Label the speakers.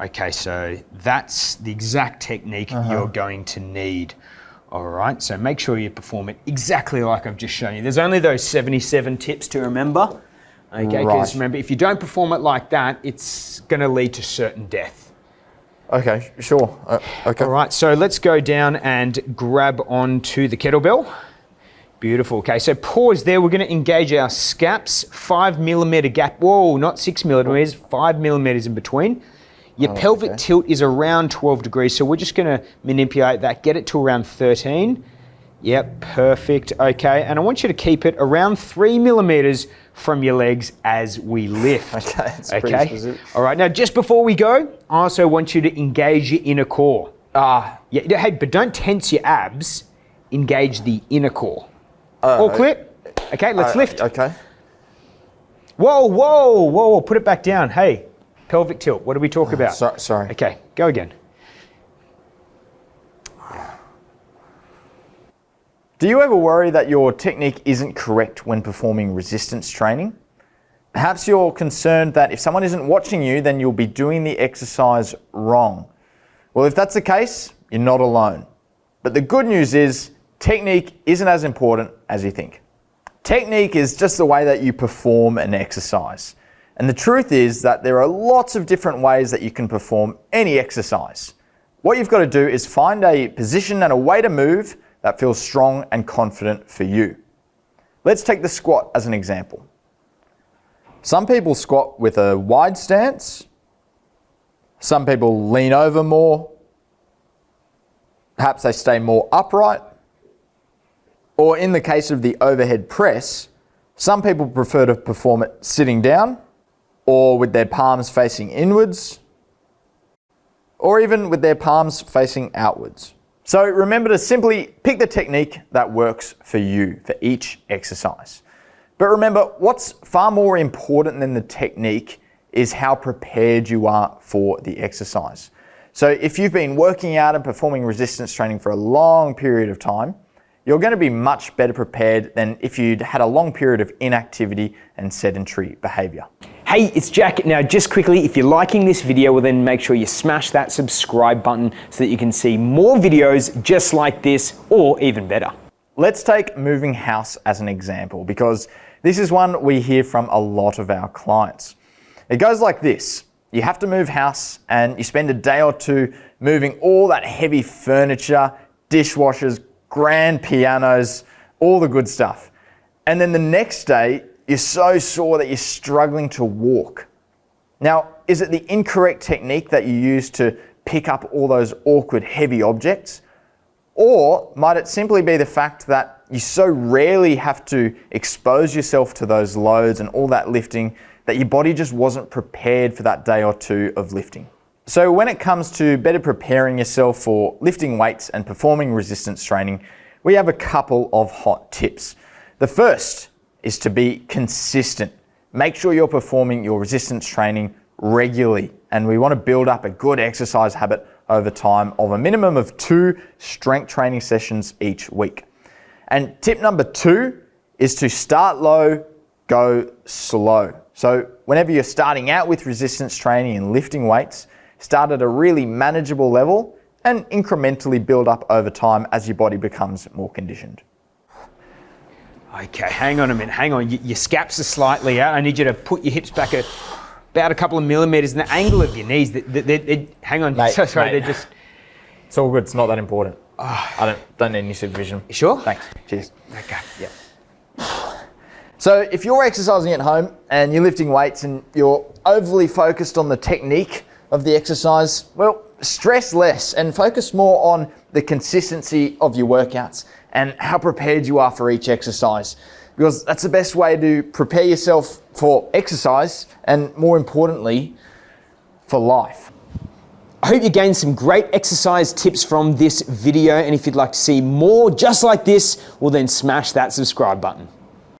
Speaker 1: Okay, so that's the exact technique you're going to need. All right, so make sure you perform it exactly like I've just shown you. There's only those 77 tips to remember. Okay, because remember, if you don't perform it like that, it's going to lead to certain death.
Speaker 2: Okay, sure. Okay.
Speaker 1: All right, so let's go down and grab onto the kettlebell. Beautiful. Okay, so pause there. We're going to engage our scaps, 5 millimeter gap. Whoa, not 6 millimeters, 5 millimeters in between. Your pelvic tilt is around 12 degrees, so we're just going to manipulate that, get it to around 13. Yep, perfect. Okay, and I want you to keep it around 3 millimeters from your legs as we lift.
Speaker 2: Okay, that's pretty specific.
Speaker 1: All right, now just before we go, I also want you to engage your inner core. Yeah, hey, but don't tense your abs, engage the inner core. All clear? Okay, let's lift.
Speaker 2: Okay.
Speaker 1: Whoa, put it back down. Hey, pelvic tilt, what do we talk about?
Speaker 2: Sorry.
Speaker 1: Okay, go again.
Speaker 2: Do you ever worry that your technique isn't correct when performing resistance training? Perhaps you're concerned that if someone isn't watching you, then you'll be doing the exercise wrong. Well, if that's the case, you're not alone. But the good news is, technique isn't as important as you think. Technique is just the way that you perform an exercise. And the truth is that there are lots of different ways that you can perform any exercise. What you've got to do is find a position and a way to move that feels strong and confident for you. Let's take the squat as an example. Some people squat with a wide stance. Some people lean over more. Perhaps they stay more upright. Or in the case of the overhead press, some people prefer to perform it sitting down, or with their palms facing inwards, or even with their palms facing outwards. So remember to simply pick the technique that works for you for each exercise. But remember, what's far more important than the technique is how prepared you are for the exercise. So if you've been working out and performing resistance training for a long period of time, you're going to be much better prepared than if you'd had a long period of inactivity and sedentary behavior.
Speaker 1: Hey, it's Jack. Now, just quickly, if you're liking this video, well then make sure you smash that subscribe button so that you can see more videos just like this, or even better.
Speaker 2: Let's take moving house as an example, because this is one we hear from a lot of our clients. It goes like this. You have to move house and you spend a day or two moving all that heavy furniture, dishwashers, grand pianos, all the good stuff. And then the next day, you're so sore that you're struggling to walk. Now, is it the incorrect technique that you use to pick up all those awkward, heavy objects? Or might it simply be the fact that you so rarely have to expose yourself to those loads and all that lifting that your body just wasn't prepared for that day or two of lifting? So when it comes to better preparing yourself for lifting weights and performing resistance training, we have a couple of hot tips. The first is to be consistent. Make sure you're performing your resistance training regularly, and we want to build up a good exercise habit over time of a minimum of 2 strength training sessions each week. And tip number 2 is to start low, go slow. So whenever you're starting out with resistance training and lifting weights, start at a really manageable level and incrementally build up over time as your body becomes more conditioned.
Speaker 1: Okay, hang on a minute, hang on. Your scaps are slightly out. I need you to put your hips back about a couple of millimeters, and the angle of your knees, hang on,
Speaker 2: mate,
Speaker 1: sorry,
Speaker 2: mate.
Speaker 1: they're just...
Speaker 2: It's all good, it's not that important. I don't need any supervision.
Speaker 1: You sure?
Speaker 2: Thanks, cheers.
Speaker 1: Okay, yeah.
Speaker 2: So if you're exercising at home and you're lifting weights and you're overly focused on the technique of the exercise, well, stress less and focus more on the consistency of your workouts and how prepared you are for each exercise, because that's the best way to prepare yourself for exercise and, more importantly, for life.
Speaker 1: I hope you gained some great exercise tips from this video, and if you'd like to see more just like this, well then smash that subscribe button.